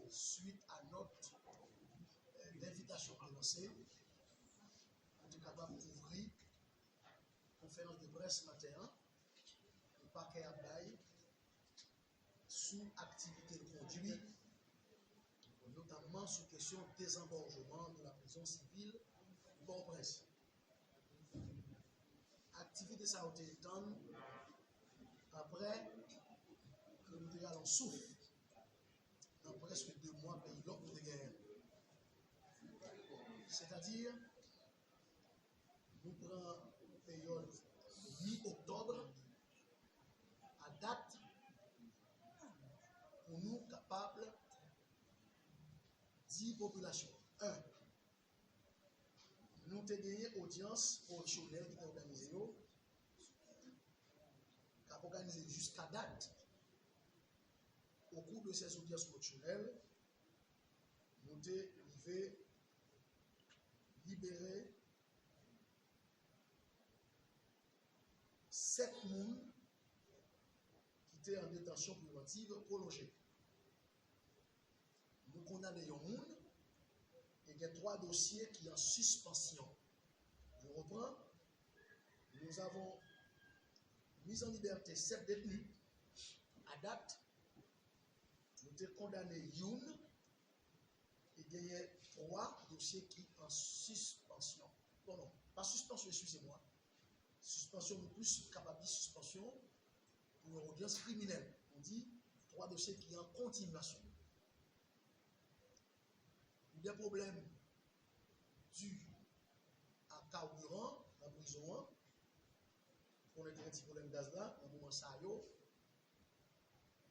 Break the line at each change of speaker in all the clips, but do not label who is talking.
suite à notre invitation lancée, on est capable d'ouvrir une conférence de presse matin, au parquet à Baye, sous activité de conduit, notamment sous question de désengorgement de la prison civile de Port-au-Prince. Activité ça a été étendue après que nous allons souffle dans presque 2 mois pays l'autre de guerre. C'est-à-dire, nous prenons une période mi-octobre à date pour nous capables 10 populations. 1. Nous avons gagné audience professionnelle qui est organisée, qui a organisé jusqu'à date. Au cours de ces audiences professionnelles, nous avons libéré 7 personnes qui étaient en détention préventive prolongée. Nous condamnons un monde et il y a 3 dossiers qui sont en suspension. Je reprends. Nous avons mis en liberté 7 détenus. À date, nous avons condamné Youn et il y a 3 dossiers qui sont en suspension. Bon, non, pas suspension, excusez-moi. Suspension, plus capable de suspension pour une audience criminelle. On dit 3 dossiers qui sont en continuation. Il y a des problèmes dus à carburant dans la prison. On a un petit problème de gaz là, dans le moment ça,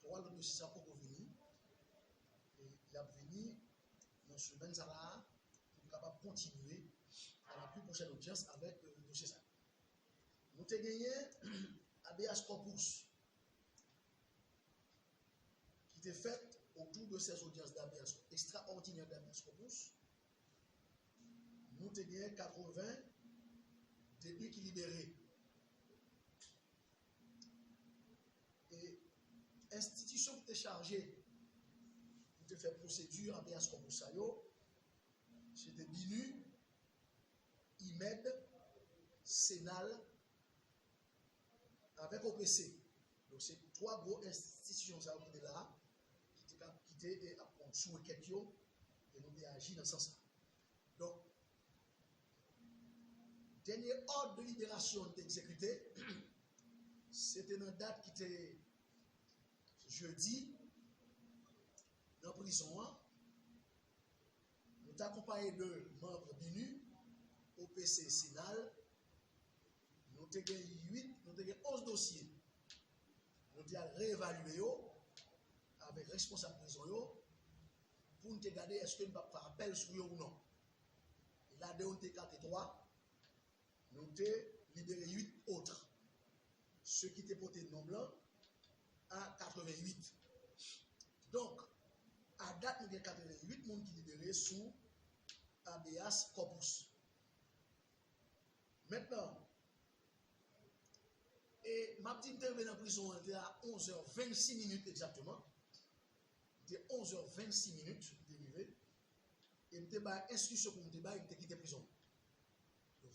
3 dossiers sont pour venir. Et il a venu dans ce semaine là pour capable de continuer à la plus prochaine audience avec le dossier ça. Nous avons gagné habeas corpus qui était faite autour de ces audiences d'habeas extraordinaires d'habeas corpus. Nous avons gagné 80 détenus qui libérés. Et l'institution qui était chargée de faire procédure habeas corpus, c'était BINU, IMED, Sénal, avec OPC. Donc, c'est 3 grosses institutions qui étaient là, qui étaient sous requête et nous avons agi dans ce sens. Donc, dernier ordre de libération exécuté, c'était une date qui était jeudi, dans la prison. Nous avons accompagné de membres BINU, OPC, Sénal. Nous avons gagné 11 dossiers. Nous avons réévalué avec responsable de prison pour nous regarder est-ce que nous ne pouvons pas faire appel sur eux ou non. Et là, nous avons 3. Nous avons libéré 8 autres. Ceux qui étaient portés non blanc à 88. Donc, à date, nous avons 88 personnes qui sont libérés sous habeas corpus. Maintenant, et ma petite intervention en prison était à 11h26 exactement. C'était 11h26 dérivé. Et je suis instruction pour me débat et quitter la prison.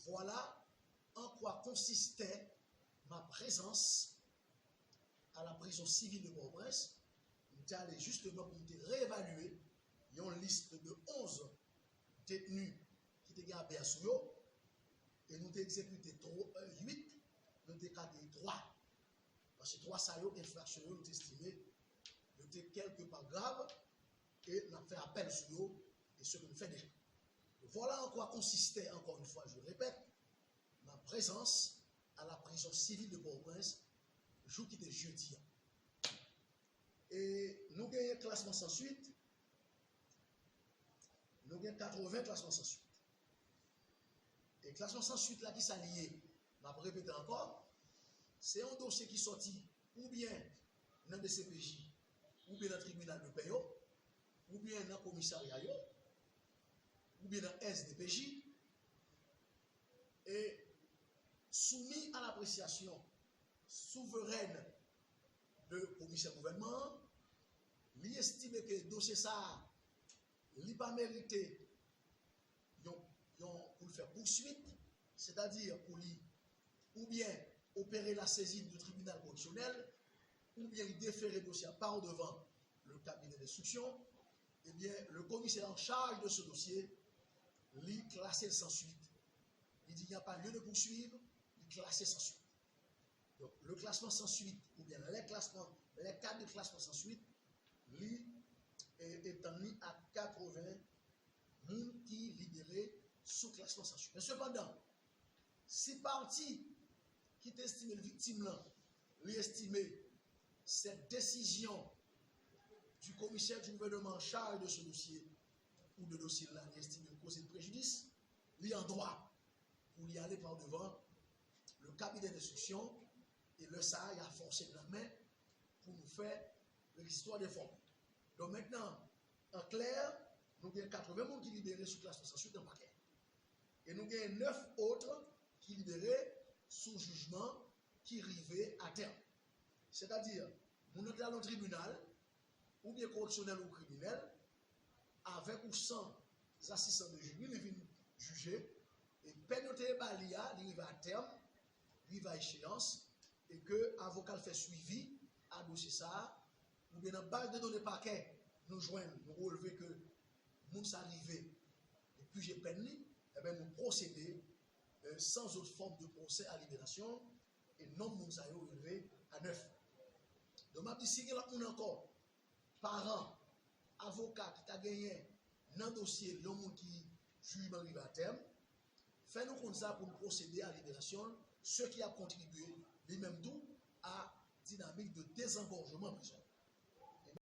Voilà en quoi consistait ma présence à la prison civile de Port-au-Prince. Nous sommes allés justement pour me réévaluer. Il y a une liste de 11 détenus qui étaient gardés à Souyo. Et nous avons exécuté 8, nous avons gardé 3. Parce que 3 salauds infractionnels, nous avons estimé que c'était quelque part grave et nous avons fait appel sur eux et ce que nous faisons déjà. Voilà en quoi consistait, encore une fois, je répète, ma présence à la prison civile de Port-au-Prince, le jour qui était jeudi. Et nous avons un classement sans suite. Nous avons 80 classements sans suite. Et le classement sans suite là qui s'allie, je vais répéter encore, c'est un dossier qui sortit ou bien dans le CPJ, ou bien dans le tribunal de Payo, ou bien dans le commissariat, ou bien dans le SDPJ, et soumis à l'appréciation souveraine de commissaire gouvernement, il estime que le dossier ça, il n'a pas mérité pour le faire poursuite, c'est-à-dire pour lui, ou bien opérer la saisine du tribunal correctionnel, ou bien lui déférer le dossier par devant le cabinet d'instruction, eh bien, le commissaire en charge de ce dossier, lui classé sans suite. Il dit qu'il n'y a pas lieu de poursuivre, il classé sans suite. Donc, le classement sans suite, ou bien les cas de classement sans suite, lui est mis à 80 personnes qui libérés sous classement sans suite. Mais cependant, si parti qui estime le victime là, lui estimer cette décision du commissaire du gouvernement en charge de ce dossier ou de dossier là, il estime causer de préjudice, il est en droit pour y aller par devant le cabinet d'instruction et le SAR a forcé de la main pour nous faire l'histoire des formes. Donc maintenant, en clair, nous avons 80 personnes qui libérés sous classe sans suite en paquet. Et nous avons 9 autres qui libérés sous jugement qui arrivaient à terme. C'est-à-dire, nous sommes dans le tribunal, ou bien correctionnel ou criminel, avec ou sans assistants de jury, ils viennent juger, et pénoter balia, il va à terme, il va à échéance, et que l'avocat fait suivi à dossier ça, ou bien dans la base de données paquet, nous joignons, nous relevons que nous sommes arrivés, et puis j'ai peine, et bien nous procéder sans autre forme de procès à libération, et non nous sommes relevés à 9. Donc, je dis, si on a encore parents, avocats qui t'a gagné dans le dossier, l'homme qui juge arrive à terme, fais-nous comme ça pour nous procéder à la libération, ce qui a contribué, lui-même tout, à la dynamique de désengorgement en prison.